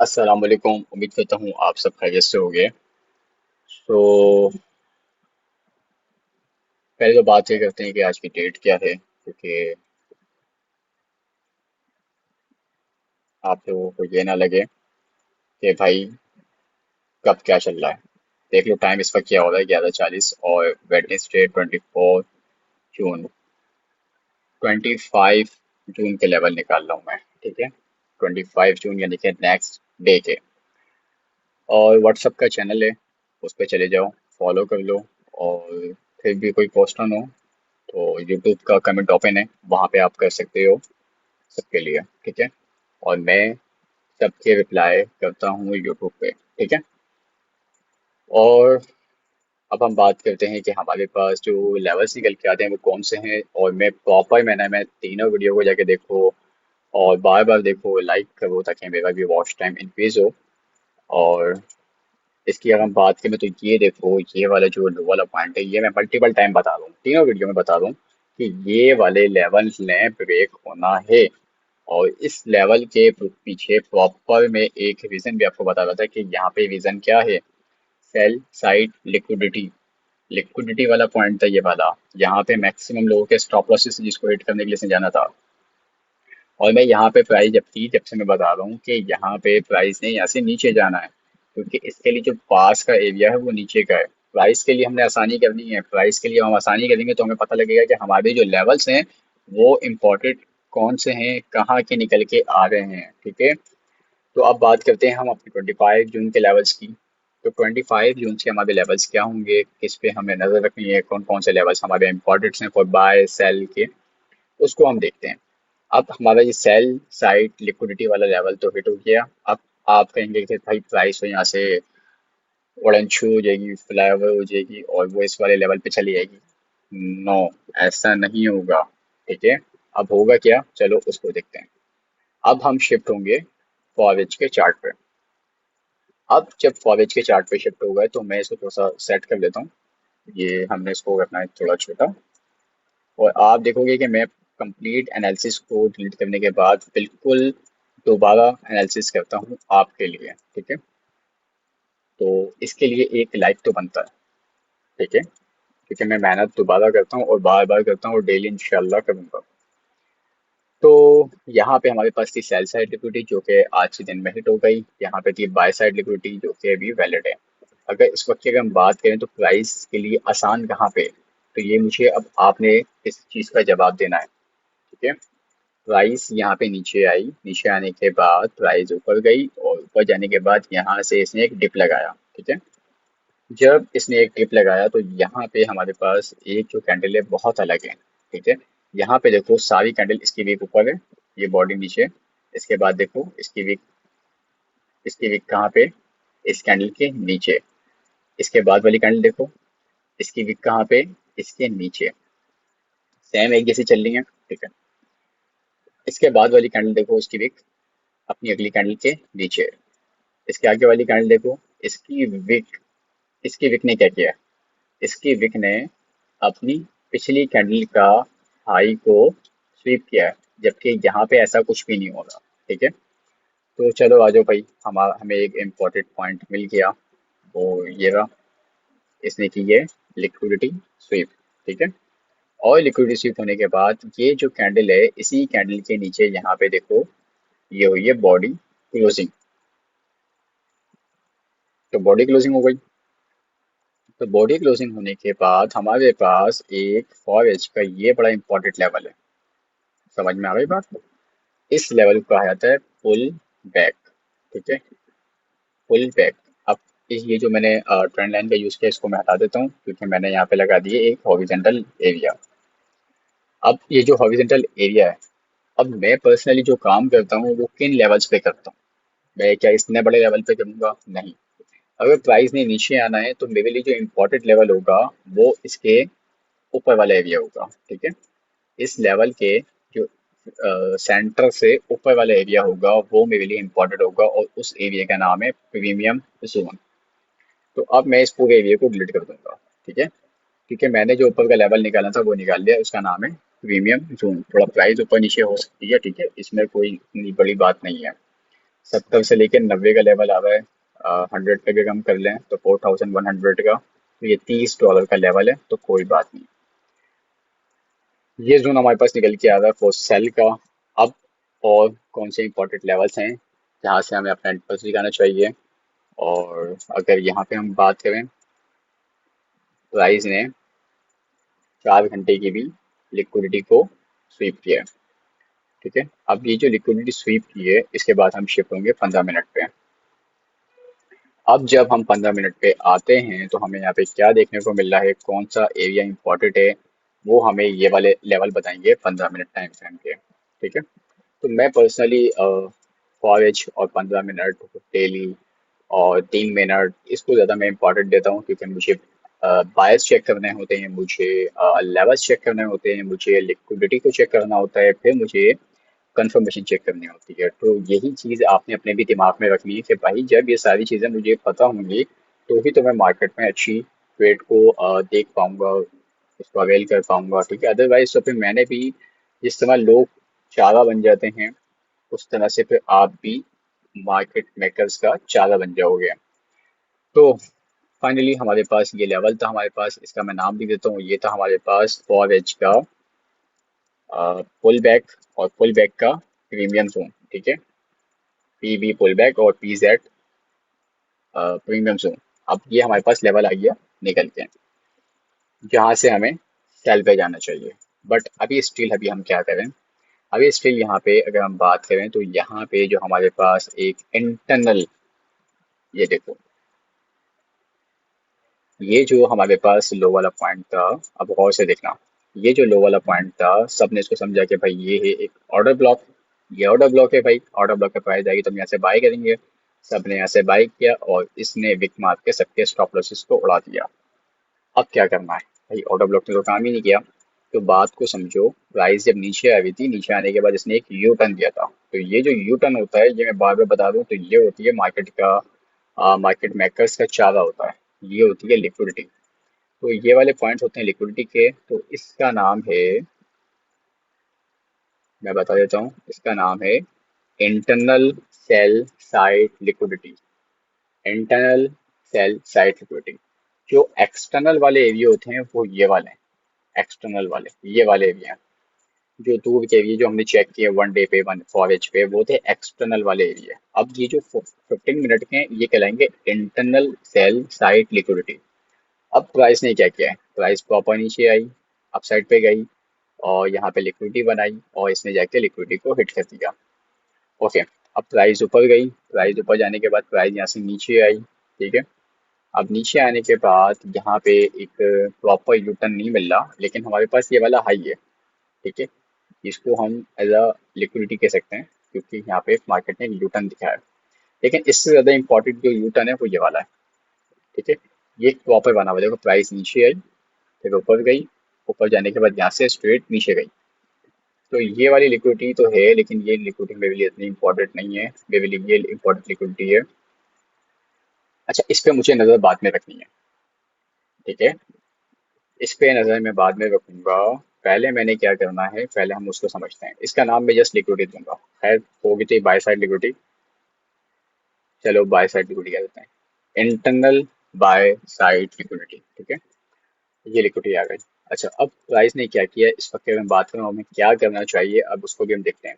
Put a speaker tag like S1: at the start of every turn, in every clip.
S1: अस्सलाम वालेकुम। उम्मीद करता हूँ आप सब खैरियत से होंगे। तो पहले तो बात ये करते हैं कि आज की डेट क्या है, क्योंकि आप लोगों को ये ना लगे कि भाई कब क्या चल रहा है। देख लो टाइम इस वक्त क्या हो रहा है, 11:40, और वेडनेसडे 24 जून, 25 जून के लेवल निकाल रहा हूँ मैं। ठीक है, 25 जून यानी कि नेक्स्ट डे के। और व्हाट्सअप का चैनल है, उस पर चले जाओ, फॉलो कर लो। और फिर भी कोई क्वेश्चन हो तो यूट्यूब का कमेंट ओपन है, वहाँ पे आप कर सकते हो, सबके लिए। ठीक है, और मैं सबके रिप्लाई करता हूँ यूट्यूब पे। ठीक है। और अब हम बात करते हैं कि हमारे पास जो लेवल्स निकल के आते हैं वो कौन से हैं। और मैं तीनों वीडियो को जाके देखो और बार बार देखो, लाइक करो, ताकि मेरा भी वॉच टाइम इंक्रीज हो। और इसकी अगर हम बात करें तो ये देखो, ये वाला जो लो वाला पॉइंट है, ये मैं मल्टीपल टाइम बता रहा हूँ, तीनों वीडियो में बता रहा हूँ कि ये वाले लेवल्स ने ब्रेक होना है। और इस लेवल के पीछे प्रॉपर में एक रीजन भी आपको बता रहा था कि यहाँ पे रीजन क्या है। सेल साइड लिक्विडिटी, लिक्विडिटी वाला पॉइंट था ये वाला। यहाँ पे मैक्सिमम लोगों के स्टॉप लॉसेस जिसको हिट करने के लिए से जाना था। और मैं यहाँ पे प्राइस जब थी, जब से मैं बता रहा हूँ कि यहाँ पे प्राइस ने यहाँ से नीचे जाना है, क्योंकि इसके लिए जो पास का एरिया है वो नीचे का है। प्राइस के लिए हमने आसानी करनी है, प्राइस के लिए हम आसानी करेंगे तो हमें पता लगेगा कि हमारे जो लेवल्स हैं वो इम्पोर्टेंट कौन से हैं, कहाँ के निकल के आ रहे हैं। ठीक है। तो अब बात करते हैं हम अपने 25 जून के लेवल्स की। तो 25 जून से हमारे लेवल्स क्या होंगे, किस पे हमें नजर रखनी है, कौन कौन से लेवल्स हमारे इम्पोर्टेंट हैं फॉर बाय सेल के, उसको हम देखते हैं। अब हमारा ये सेल साइड लिक्विडिटी वाला लेवल तो हिट हो गया। अब आप कहेंगे कि भाई प्राइस तो यहाँ से उड़न छू हो जाएगी, फ्लाईओवर हो जाएगी और वो इस वाले लेवल पे चली जाएगी। नो, ऐसा नहीं होगा। ठीक है। अब होगा क्या, चलो उसको देखते हैं। अब हम शिफ्ट होंगे फॉरेज के चार्ट पे। अब जब फॉरेज के चार्ट पे शिफ्ट हो गए तो मैं इसको थोड़ा सा सेट कर देता हूँ। ये हमने इसको रखना है थोड़ा छोटा। और आप देखोगे कि मैं कंप्लीट एनालिसिस को डिलीट करने के बाद बिल्कुल दोबारा एनालिसिस करता हूँ आपके लिए। ठीक है। तो इसके लिए एक लाइक तो बनता है। ठीक है, क्योंकि मैं मेहनत दोबारा करता हूँ और बार बार करता हूँ और डेली इंशाल्लाह करूँगा। तो यहाँ पे हमारे पास थी सेल साइड लिक्विडिटी जो कि आज के दिन में हिट हो गई। यहाँ पे थी बाय साइड लिक्विडिटी जो कि अभी वैलिड है। अगर इस वक्त की अगर हम बात करें तो प्राइस के लिए आसान कहाँ पे, तो ये मुझे अब आपने इस चीज़ का जवाब देना है। ठीक है। प्राइस यहाँ पे नीचे आई, नीचे आने के बाद प्राइस ऊपर गई और ऊपर जाने के बाद यहाँ से इसने एक डिप लगाया। ठीक है। जब इसने एक डिप लगाया तो यहाँ पे हमारे पास एक जो कैंडल है बहुत अलग है। ठीक है। यहाँ पे देखो सारी कैंडल इसकी वीक ऊपर है, ये बॉडी नीचे। इसके बाद देखो इसकी वीक, इसकी वीक कहाँ पे, इस कैंडल के नीचे। इसके बाद वाली कैंडल देखो, इसकी वीक कहाँ पे, इसके नीचे। सेम एक जैसी चल रही है। ठीक है। इसके बाद वाली कैंडल देखो, उसकी वीक अपनी अगली कैंडल के नीचे। इसके आगे वाली कैंडल देखो, इसकी विक, इसकी विक ने क्या किया, इसकी विक ने अपनी पिछली कैंडल का हाई को स्वीप किया है, जबकि यहाँ पे ऐसा कुछ भी नहीं हो रहा। ठीक है। तो चलो आ जाओ भाई, हमें एक इम्पोर्टेंट पॉइंट मिल गया, वो ये रहा। इसने की है लिक्विडिटी स्वीप। ठीक है। और लिक्विडिटी स्वीप होने के बाद ये जो कैंडल है, इसी कैंडल के नीचे यहाँ पे देखो, ये हुई है बॉडी क्लोजिंग। तो बॉडी क्लोजिंग हो गई। तो बॉडी क्लोजिंग होने के बाद हमारे पास एक फॉर एज का ये बड़ा इंपॉर्टेंट लेवल है। समझ में आ गई बात। इस लेवल को कहा जाता है पुल बैक। ठीक है, पुल बैक। अब ये जो मैंने ट्रेंड लाइन का यूज किया, इसको मैं हटा देता हूँ क्योंकि मैंने यहाँ पे लगा दिए एक हॉरिजेंटल एरिया। अब ये जो हॉरिजेंटल एरिया है, अब मैं पर्सनली जो काम करता हूँ वो किन लेवल्स पे करता हूँ। मैं क्या इतने बड़े लेवल पे करूँगा, नहीं। अगर प्राइस ने नीचे आना है तो मेरे लिए जो इम्पोर्टेंट लेवल होगा वो इसके ऊपर वाला एरिया होगा। ठीक है। इस लेवल के जो सेंटर से ऊपर वाला एरिया होगा वो मेरे लिए इम्पोर्टेंट होगा, और उस एरिया का नाम है प्रीमियम जोन। तो अब मैं इस पूरे एरिया को डिलीट कर दूंगा। ठीक है, क्योंकि मैंने जो ऊपर का लेवल निकाला था वो निकाल लिया, उसका नाम है प्रीमियम जोन। थोड़ा प्राइस ऊपर नीचे हो सकती है, ठीक है, इसमें कोई इतनी बड़ी बात नहीं है। 70 से लेकर 90 का लेवल आ रहा है। 100 पे अगर हम कर लें तो 4100 का, तो ये $30 का लेवल है, तो कोई बात नहीं। ये जोन हमारे पास निकल के आ रहा है फॉर सेल का। अब और कौन से इंपॉर्टेंट लेवल्स हैं जहाँ से हमें अपना इंटरेस्ट दिखाना चाहिए। और अगर यहाँ पे हम बात करें, प्राइस ने 4 घंटे की भी लिक्विडिटी को स्वीप किया है। ठीक है, अब ये जो लिक्विडिटी स्वीप की है इसके बाद हम शिफ्ट होंगे 15 मिनट पे। अब जब हम 15 मिनट पे आते हैं तो हमें यहाँ पे क्या देखने को मिल रहा है, कौन सा एरिया इंपॉर्टेंट है, वो हमें ये वाले लेवल बताएंगे 15 मिनट टाइम फ्रेम के। ठीक है, तो मैं पर्सनली फॉरेज और 15 मिनट डेली और 3 मिनट इसको ज़्यादा मैं इंपॉर्टेंट देता हूँ, क्योंकि मुझे बायस चेक करने होते हैं, मुझे लेवल्स चेक करने होते हैं, मुझे लिक्विडिटी को चेक करना होता है, फिर मुझे कंफर्मेशन चेक करनी होती है। तो यही चीज़ आपने अपने भी दिमाग में रखनी है कि भाई जब ये सारी चीज़ें मुझे पता होंगी तो ही तो मैं मार्केट में अच्छी ट्रेड को देख पाऊंगा, उसको अवेल कर पाऊंगा। ठीक है, अदरवाइज तो फिर मैंने भी, जिस तरह लोग चारा बन जाते हैं उस तरह से फिर आप भी मार्केट मेकर्स का चारा बन जाओगे। तो फाइनली हमारे पास ये लेवल था, हमारे पास इसका मैं नाम भी देता हूँ, ये था हमारे पास फॉर एज का पुल बैक और पुल बैक का प्रीमियम जोन। ठीक है, पी बी पुल बैक और पी जेड प्रीमियम जोन। अब ये हमारे पास लेवल आ गया निकल के, जहाँ से हमें सेल पे जाना चाहिए। बट अभी स्टिल अभी हम क्या करें, अभी स्टिल यहाँ पे अगर हम बात करें तो यहाँ पे जो हमारे पास एक इंटरनल, ये देखो, ये जो हमारे पास लो वाला पॉइंट था, अब गौर से देखना, ये जो लो वाला पॉइंट था सबने इसको समझा कि भाई ये है एक ऑर्डर ब्लॉक, ये ऑर्डर ब्लॉक है भाई, ऑर्डर ब्लॉक पे प्राइस आएगी तो हम यहाँ से बाय करेंगे। सबने यहाँ से बाय किया और इसने विक मार के सबके स्टॉप लॉसेस को उड़ा दिया। अब क्या करना है भाई, ऑर्डर ब्लॉक ने तो काम ही नहीं किया। तो बात को समझो, प्राइस जब नीचे आई थी, नीचे आने के बाद इसने एक यू टर्न दिया था। तो ये जो यू टर्न होता है, ये मैं बार बार बता दूं, तो ये होती है मार्केट का, मार्केट मेकर्स का चारा होता है, ये होती है लिक्विडिटी। तो ये वाले पॉइंट्स होते हैं लिक्विडिटी के, तो इसका नाम है, मैं बता देता हूँ, इसका नाम है internal sell side liquidity. Internal sell side liquidity. जो एक्सटर्नल वाले एरिया होते हैं वो ये वाले हैं, एक्सटर्नल वाले ये वाले एरिया हैं। जो दूर के एरिया जो हमने चेक किए 1 डे पे, 1 4 एच पे, वो थे एक्सटर्नल वाले एरिया। अब ये जो 15 मिनट के हैं ये कहलाएंगे इंटरनल सेल साइड लिक्विडिटी। अब प्राइस ने क्या किया है, प्राइस प्रॉपर नीचे आई, अपसाइड पे गई और यहाँ पे लिक्विडिटी बनाई और इसने जाके लिक्विडिटी को हिट कर दिया। ओके, अब प्राइस ऊपर गई, प्राइस ऊपर जाने के बाद प्राइस यहाँ से नीचे आई। ठीक है, अब नीचे आने के बाद यहाँ पे एक प्रॉपर यू टर्न नहीं मिल रहा, लेकिन हमारे पास ये वाला हाई है। ठीक है, इसको हम एज अ लिक्विडिटी कह सकते हैं, क्योंकि यहाँ पे मार्केट ने यू टर्न दिखाया है। लेकिन इससे ज़्यादा इंपॉर्टेंट जो यू टर्न है वो ये वाला है। ठीक है, ये प्रॉपर बना हुआ है। देखो प्राइस नीचे आई, फिर ऊपर गई, ऊपर जाने के बाद यहाँ से स्ट्रेट नीचे गई। तो ये वाली लिक्विडिटी तो है, लेकिन ये लिक्विडिटी मेरे लिए इतनी इंपॉर्टेंट नहीं है, मेरे लिए ये इंपॉर्टेंट लिक्विडिटी है। अच्छा, इस पे मुझे नज़र बाद में रखनी है। ठीक है, इस पे नज़र मैं बाद में रखूंगा। पहले मैंने क्या करना है, पहले हम उसको समझते हैं। इसका नाम मैं जस्ट लिक्विडिटी दूंगा, खैर होगी तो बाय साइड लिक्विडिटी, चलो बाय साइड लिक्विडिटी कह देते हैं, इंटरनल बाय साइड लिक्विडिटी। ठीक है, ये लिक्विडिटी आ गई। अच्छा, अब प्राइस ने क्या किया, इस वक्त में बात करूँ हमें क्या करना चाहिए, अब उसको भी हम देखते हैं।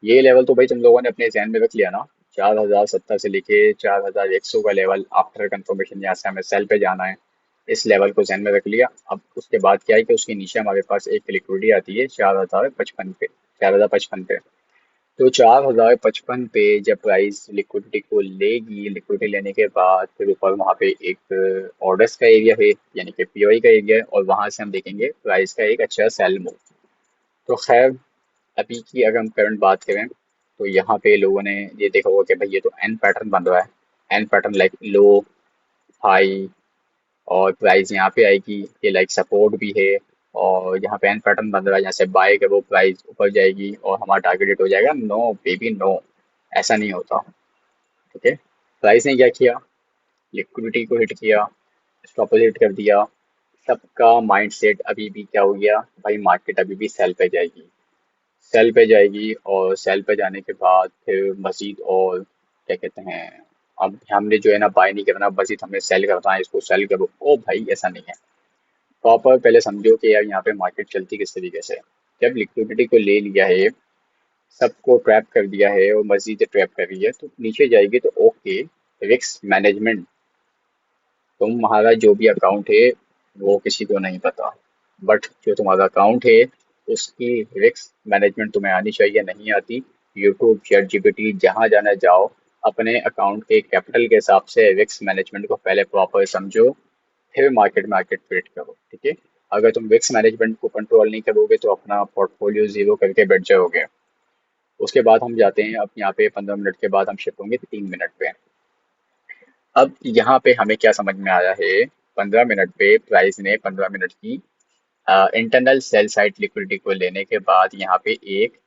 S1: ये लेवल तो भाई तुम लोगों ने अपने ध्यान में रख लिया ना, 4070 से लेके 4100 का लेवल, आफ्टर कंफर्मेशन यहाँ से हमें सेल पे जाना है। इस लेवल को ध्यान में रख लिया। अब उसके बाद क्या है कि उसके नीचे हमारे पास एक लिक्विडिटी आती है 4055 पे, 4055 पे। तो 4055 पे जब प्राइस लिक्विडिटी को लेगी, लिक्विडिटी लेने के बाद फिर ऊपर वहाँ पे एक ऑर्डर्स का एरिया है, यानी कि पीओई का एरिया है, और वहाँ से हम देखेंगे प्राइस का एक अच्छा सेल मूव। तो खैर, अभी की अगर हम करंट बात करें तो यहाँ पे लोगों ने ये देखा होगा कि भाई ये तो एन पैटर्न बन रहा है, N pattern like low, high, और प्राइस यहाँ पे आएगी, ये लाइक सपोर्ट भी है। और यहाँ पे एन पैटर्न बन रहा है, यहाँ से बाय करो प्राइस ऊपर जाएगी और हमारा टारगेट हिट हो जाएगा। नो बेबी नो, ऐसा नहीं होता। ठीक है, प्राइस ने क्या किया, लिक्विडिटी को हिट किया, स्टॉप हिट कर दिया। सबका माइंडसेट अभी भी क्या हो गया भाई, मार्केट अभी भी सेल पे जाएगी, सेल पे जाएगी, और सेल पे जाने के बाद फिर मजीद और क्या कहते हैं, अब हमने जो है ना बाय नहीं करना, बस हमें सेल करना है, इसको सेल करो। ओ भाई ऐसा नहीं है। प्रॉपर पहले समझो कि यार यहाँ पे मार्केट चलती किस तरीके से है। जब लिक्विडिटी को ले लिया है, सबको ट्रैप कर दिया है और मजीद ट्रैप कर रही है, तो नीचे जाएगी तो ओके। रिस्क मैनेजमेंट, तुम्हारा जो भी अकाउंट है वो किसी को नहीं पता, बट जो तुम्हारा अकाउंट है उसकी रिस्क मैनेजमेंट तुम्हें आनी चाहिए, नहीं आती। यूट्यूब, चैट जीपीटी, जहाँ जाना जाओ, अपने अकाउंट के कैपिटल के हिसाब से रिस्क मैनेजमेंट को पहले प्रॉपर समझो, फिर मार्केट ट्रेड करो, ठीक है। अगर तुम रिस्क मैनेजमेंट को कंट्रोल नहीं करोगे तो अपना पोर्टफोलियो जीरो करके बैठ जाओगे। उसके बाद हम जाते हैं, अब यहाँ पे 15 मिनट के बाद हम शिफ्ट होंगे 3 मिनट पे। अब यहाँ पे हमें क्या समझ में आया है, 15 मिनट पे प्राइस ने 15 मिनट की इंटरनल सेल साइड लिक्विडिटी को लेने के बाद यहाँ पे एक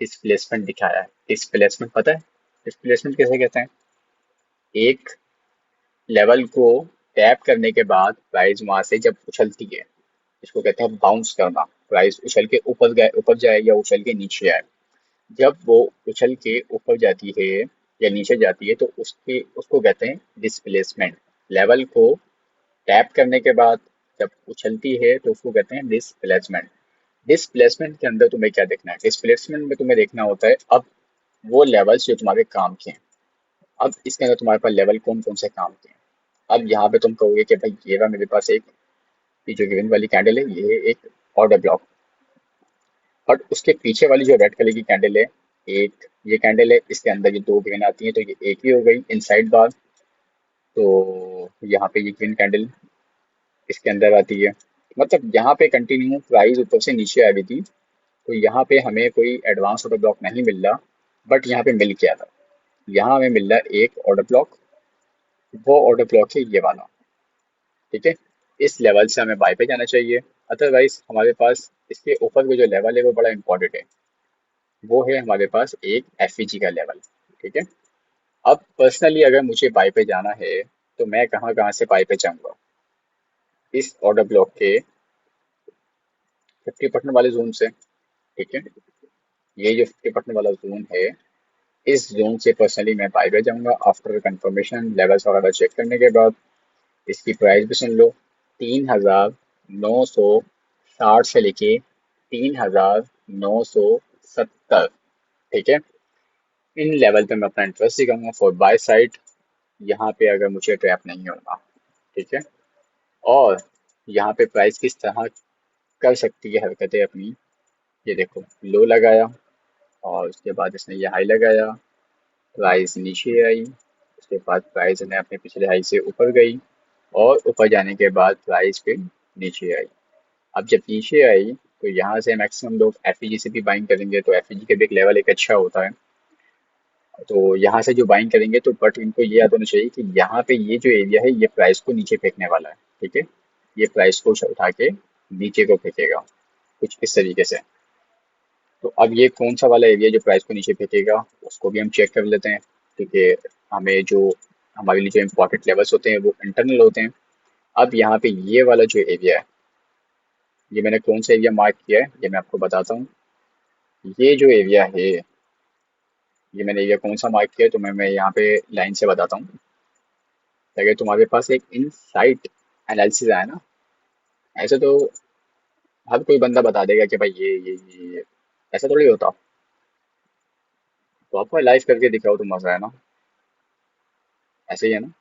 S1: डिस्प्लेसमेंट दिखाया है। डिस्प्लेसमेंट पता है डिस्प्लेसमेंट किसे कहते हैं? एक लेवल को टैप करने के बाद प्राइस वहां से जब उछलती है, इसको कहते हैं बाउंस करना। प्राइस उछल के ऊपर गए, ऊपर जाए या उछल के नीचे आए। जब वो उछल के ऊपर जाती है या नीचे जाती है तो उसके उसको कहते हैं डिस्प्लेसमेंट। लेवल को टैप करने के बाद जब उछलती है तो उसको कहते हैं डिस्प्लेसमेंट। डिस्प्लेसमेंट के अंदर तुम्हें क्या देखना है? डिस्प्लेसमेंट में तुम्हें देखना होता है अब वो लेवल्स जो तुम्हारे काम के हैं। अब इसके अंदर तुम्हारे पास लेवल कौन कौन से काम के हैं। अब यहाँ पे तुम कहोगे कि भाई ये रहा मेरे पास एक, ये जो ग्रीन वाली कैंडल है ये है एक ऑर्डर ब्लॉक, बट उसके पीछे वाली जो रेड कलर की कैंडल है, एक ये कैंडल है, इसके अंदर ये दो ग्रीन आती है तो ये एक ही हो गई इनसाइड बार। तो यहाँ पे ये ग्रीन कैंडल इसके अंदर आती है, मतलब यहाँ पे कंटिन्यू प्राइस ऊपर से नीचे आ रही थी, तो यहाँ पे हमें कोई एडवांस ऑर्डर ब्लॉक नहीं मिल रहा। बट यहाँ पे मिल क्या रहा, यहाँ हमें मिल रहा है एक ऑर्डर ब्लॉक। वो ऑर्डर ब्लॉक है ये वाला, ठीक है। इस लेवल से हमें बाय पे जाना चाहिए। अदरवाइज हमारे पास इसके ऊपर का जो लेवल है वो बड़ा इंपॉर्टेंट है, वो है हमारे पास एक एफ का लेवल, ठीक है। अब पर्सनली अगर मुझे बाय पे जाना है तो मैं कहाँ कहाँ से बाय पे जाऊँगा? इस ऑर्डर ब्लॉक के 50% वाले जोन से, ठीक है। ये जो 50% वाला जोन है, इस जोन से पर्सनली मैं बाय पे जाऊँगा आफ्टर कंफर्मेशन लेवल्स वगैरह चेक करने के बाद। इसकी प्राइस भी सुन लो, 3960 से लेके 3970, ठीक है। इन लेवल पे मैं अपना इंटरेस्ट दिखाऊंगा फॉर बाय साइड, यहाँ पे अगर मुझे ट्रैप नहीं होगा, ठीक है। और यहाँ पे प्राइस किस तरह कर सकती है हरकतें अपनी, ये देखो, लो लगाया और उसके बाद इसने ये हाई लगाया, प्राइस नीचे आई, उसके बाद प्राइस ने अपने पिछले हाई से ऊपर गई और ऊपर जाने के बाद प्राइस फिर नीचे आई। अब जब नीचे आई तो यहाँ से मैक्सिमम लोग एफ से भी बाइंग करेंगे, तो एफ का भी एक लेवल एक अच्छा होता है, तो यहाँ से जो बाइंग करेंगे तो बट इनको ये याद होना चाहिए कि यहाँ पे ये जो एरिया है ये प्राइस को नीचे फेंकने वाला है, ठीक है। ये प्राइस को उठा के नीचे को फेंकेगा कुछ इस तरीके से। तो अब ये कौन सा वाला एरिया जो प्राइस को नीचे फेंकेगा उसको भी हम चेक कर लेते हैं, क्योंकि हमें जो हमारे लिए जो इम्पोर्टेंट लेवल्स होते हैं वो इंटरनल होते हैं। अब यहाँ पे ये वाला जो एरिया है, ये मैंने कौन सा एरिया मार्क किया है ये मैं आपको बताता हूँ। ये जो एरिया है, ये मैंने एरिया कौन सा मार्क किया है तो मैं यहाँ पे लाइन से बताता हूँ। अगर तुम्हारे पास एक इनसाइट एनालिसिस आया ना, ऐसे तो हर कोई बंदा बता देगा कि भाई ये ऐसा थोड़ी होता। तो आपको लाइव करके दिखाओ तो मजा है ना, ऐसे ही है ना।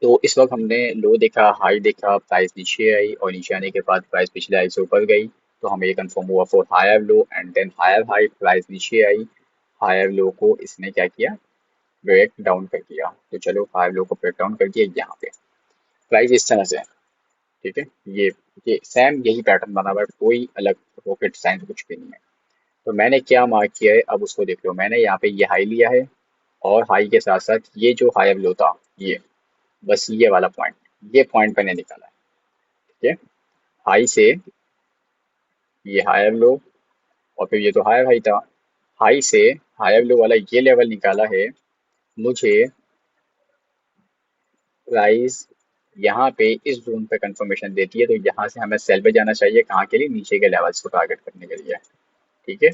S1: तो इस वक्त हमने लो देखा, हाई देखा, प्राइस नीचे आई और नीचे आने के बाद प्राइस पिछले हाई से ऊपर गई, तो हमें ये कंफर्म हुआ for higher low and then higher high. Price नीचे आई, हायर लो को इसने क्या किया, ब्रेक डाउन कर दिया। तो चलो हायर लो को ब्रेक डाउन कर दिया यहाँ पे, प्राइस इस तरह से है, ठीक है। ये सेम यही पैटर्न बना हुआ है, कोई अलग रॉकेट साइंस कुछ भी नहीं है। तो मैंने क्या मार्क किया है अब उसको देख लो। मैंने यहाँ पे ये हाई लिया है और हाई के साथ साथ ये जो हायर लो था ये, बस ये वाला पॉइंट, ये पॉइंट मैंने निकाला है, ठीक है। हाई से ये हायर लो और फिर ये तो हायर हाई था, हाई से हायर लो वाला ये लेवल निकाला है मुझे। प्राइस यहाँ पे इस जोन पे कंफर्मेशन देती है, तो यहाँ से हमें सेल पे जाना चाहिए, कहाँ के लिए, नीचे के लेवल्स को टारगेट करने के लिए, ठीक है।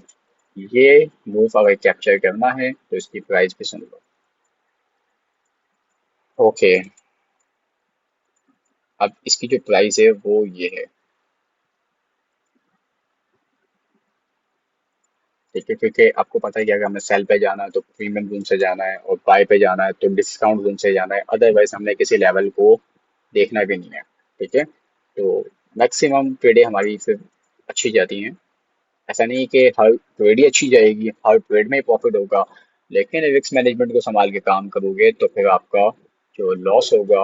S1: ये मूव अगर कैप्चर करना है तो इसकी प्राइस भी सुन लो। ओके, अब इसकी जो प्राइस है वो ये है, ठीक है, क्योंकि आपको पता ही है कि हमें सेल पे जाना है तो प्रीमियम जोन से जाना है, और बाय पे जाना है तो डिस्काउंट जोन से जाना है, अदरवाइज हमने किसी लेवल को देखना भी नहीं है। ठीक है, तो मैक्सिमम ट्रेडें हमारी फिर अच्छी जाती हैं। ऐसा नहीं कि हर ट्रेड ही अच्छी जाएगी, हर ट्रेड में ही प्रॉफिट होगा, लेकिन रिस्क मैनेजमेंट को संभाल के काम करोगे तो फिर आपका जो लॉस होगा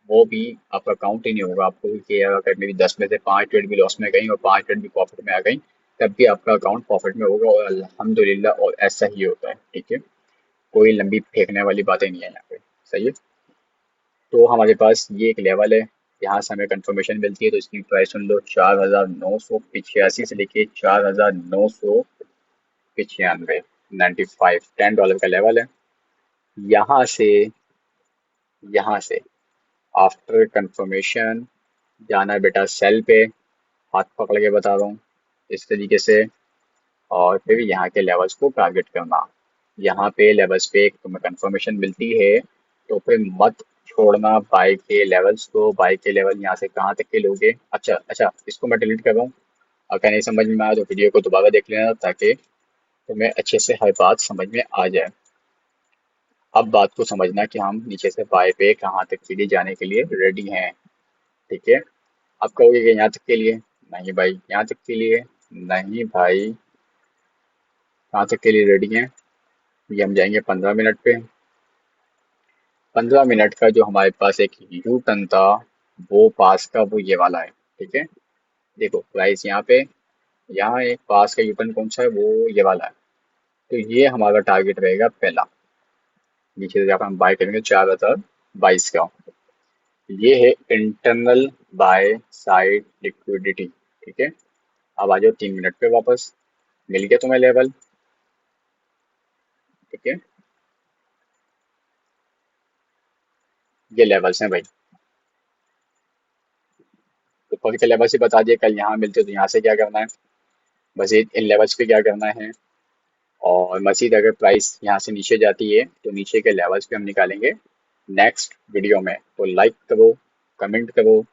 S1: वो भी आपका काउंट ही नहीं होगा। आपको कि अगर मेरी 10 में से 5 ट्रेड भी लॉस में गई और 5 ट्रेड भी प्रॉफिट में आ गई, तब भी आपका अकाउंट प्रॉफिट में होगा, और अल्हम्दुलिल्लाह और ऐसा ही होता है। ठीक है, कोई लंबी फेंकने वाली बातें नहीं है यहाँ पे। सही है, तो हमारे पास ये एक लेवल है, यहाँ से हमें कंफर्मेशन मिलती है, तो इसकी प्राइस सुन लो, 4,985 से लेके 4,995, 95, $10 का लेवल है। यहाँ से यहाँ से आफ्टर कंफर्मेशन जाना है बेटा सेल पे, हाथ पकड़ के बता रहा हूँ इस तरीके से, और फिर यहाँ के लेवल्स को टारगेट करना। यहाँ पे लेवल्स पे एक तुम्हें कंफर्मेशन मिलती है तो फिर मत छोड़ना बाय के लेवल्स को। बाय के लेवल यहाँ से कहाँ तक के लोगे? अच्छा अच्छा, इसको मैं डिलीट कर रहा हूँ। अगर नहीं समझ में आया तो वीडियो को दोबारा देख लेना, ताकि तुम्हें अच्छे से हर बात समझ में आ जाए। अब बात को समझना कि हम नीचे से बाय पे कहाँ तक के लिए जाने के लिए रेडी हैं। ठीक है, आप कहोगे कि यहाँ तक के लिए? नहीं भाई, यहाँ तक के लिए नहीं भाई, कहाँ तक के लिए रेडी हैं? ये हम जाएंगे 15 मिनट पे। 15 मिनट का जो हमारे पास एक यू टर्न था, वो पास का वो ये वाला है। ठीक है, देखो प्राइस यहाँ पे, यहाँ एक पास का यू टर्न कौन सा है, वो ये वाला है। तो ये हमारा टारगेट रहेगा पहला, नीचे से जाकर हम बाय करेंगे 4,022 का। ये है इंटरनल बाय साइड लिक्विडिटी। ठीक है, अब आ जाओ 3 मिनट पे वापस। मिल गया तुम्हें लेवल? ठीक है, ये लेवल्स हैं भाई, ऊपर के लेवल से बता दिए, कल यहाँ मिलते तो यहाँ से क्या करना है, बस इन लेवल्स पे क्या करना है। और मजीद अगर प्राइस यहाँ से नीचे जाती है तो नीचे के लेवल्स पे हम निकालेंगे नेक्स्ट वीडियो में। तो लाइक करो, कमेंट करो,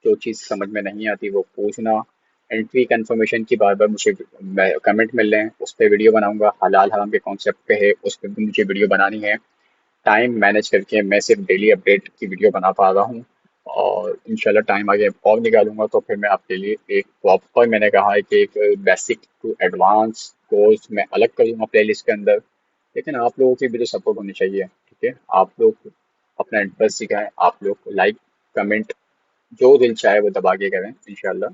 S1: जो चीज़ समझ में नहीं आती वो पूछना। एंट्री कंफर्मेशन की बार बार मुझे कमेंट मिल रहे हैं, उस पर वीडियो बनाऊंगा। हलाल हराम के कॉन्सेप्ट पे है, उस पर भी मुझे वीडियो बनानी है। टाइम मैनेज करके मैं सिर्फ डेली अपडेट की वीडियो बना पा रहा हूँ, और इंशाल्लाह टाइम आगे और निकालूंगा तो फिर मैं आपके लिए एक प्रॉपर, मैंने कहा है कि एक बेसिक टू एडवांस कोर्स मैं अलग करूँगा प्लेलिस्ट के अंदर। लेकिन आप लोगों की भी तो सपोर्ट होनी चाहिए। ठीक है, आप लोग अपना इंटरेस्ट दिखाएं, आप लोग लाइक कमेंट जो दिल चाहे वो दबा के करें। इंशाल्लाह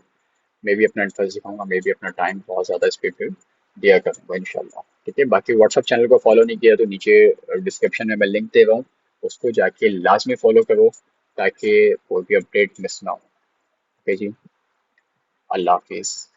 S1: मैं भी अपना इंटरेस्ट दिखाऊंगा, मैं भी अपना टाइम बहुत ज़्यादा इस पे दिया करूंगा इंशाल्लाह। ठीक है, बाकी व्हाट्सअप चैनल को फॉलो नहीं किया तो नीचे डिस्क्रिप्शन में मैं लिंक दे रहा हूँ, उसको जाके लाजमी फॉलो करो, ताकि कोई भी अपडेट मिस ना हो। ओके जी, अल्लाह हाफिज़।